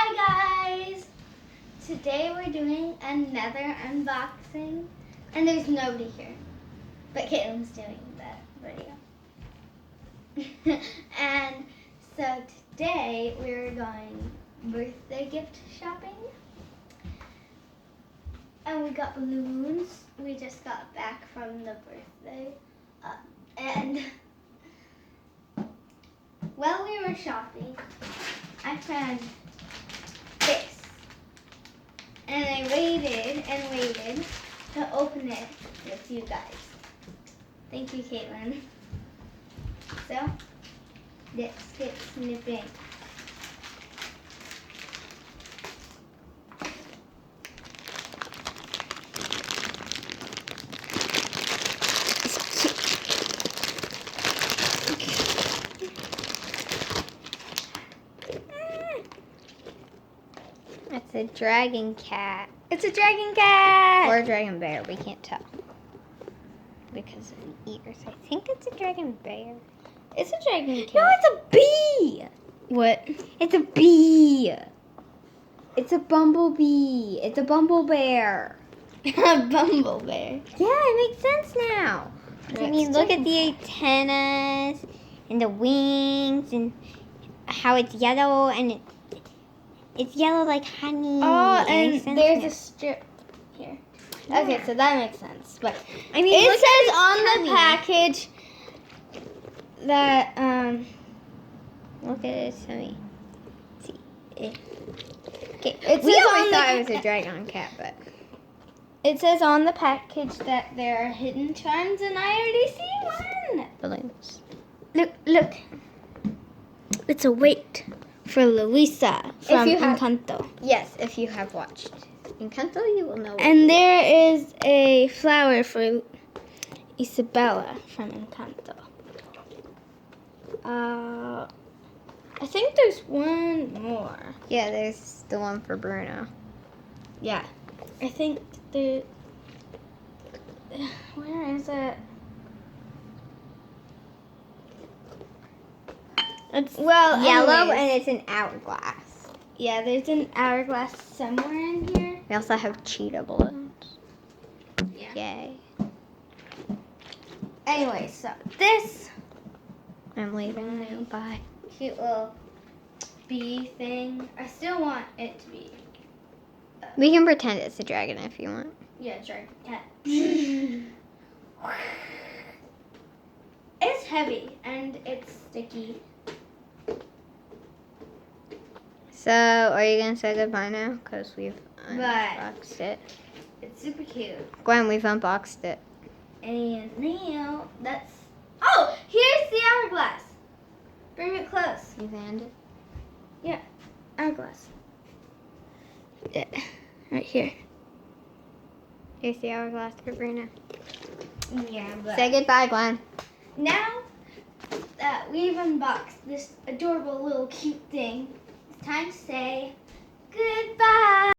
Hi guys! Today we're doing another unboxing, and there's nobody here, but Caitlin's doing that video. And so today we're going birthday gift shopping, and we got balloons. We just got back from the birthday, and while we were shopping, I found this, and I waited and waited to open it with you guys. Thank you, Caitlin. So, let's get snipping. It's a dragon cat. It's a dragon cat! Or a dragon bear, we can't tell. Because of the ears. I think it's a dragon bear. It's a dragon cat. No, it's a bee! What? It's a bee! It's a bumblebee. It's a bumble bear. A bumble bear. Yeah, it makes sense now. I mean, look at the antennas and the wings and how it's yellow and it's yellow like honey. Oh, It makes and sense there's now. a strip here. Yeah. Okay, so that makes sense. But I mean, it look says at on its the tummy. package that Look at it, Sammy. See. Okay. It We says always on thought the- it was a dragon cat, but it says on the package that there are hidden charms, and I already see one. balloons. Look. It's a weight for Luisa from you have- Encanto. Yes, if you have watched Encanto, you will know. And there is a flower for Isabella from Encanto. I think there's one more. Yeah, there's the one for Bruno. Yeah. I think the... Where is it? It's Yellow, anyways. and it's an hourglass. Yeah, there's an hourglass somewhere in here. We also have cheetah balloons. Yeah. Yay. Anyway, so this I'm leaving now. Bye. cute little bee thing. I still want it to be. We can pretend it's a dragon if you want. Yeah, dragon cat. It's heavy and it's sticky. So, are you going to say goodbye now? Because we've Bye. unboxed it. It's super cute. Gwen, we've unboxed it. And now that's. Oh, here's the hourglass. Bring it close. You found it? Yeah, hourglass. Yeah, right here. Here's the hourglass for Bruno. Yeah, but Say goodbye, Gwen. now that we've unboxed this adorable little cute thing, it's time to say goodbye.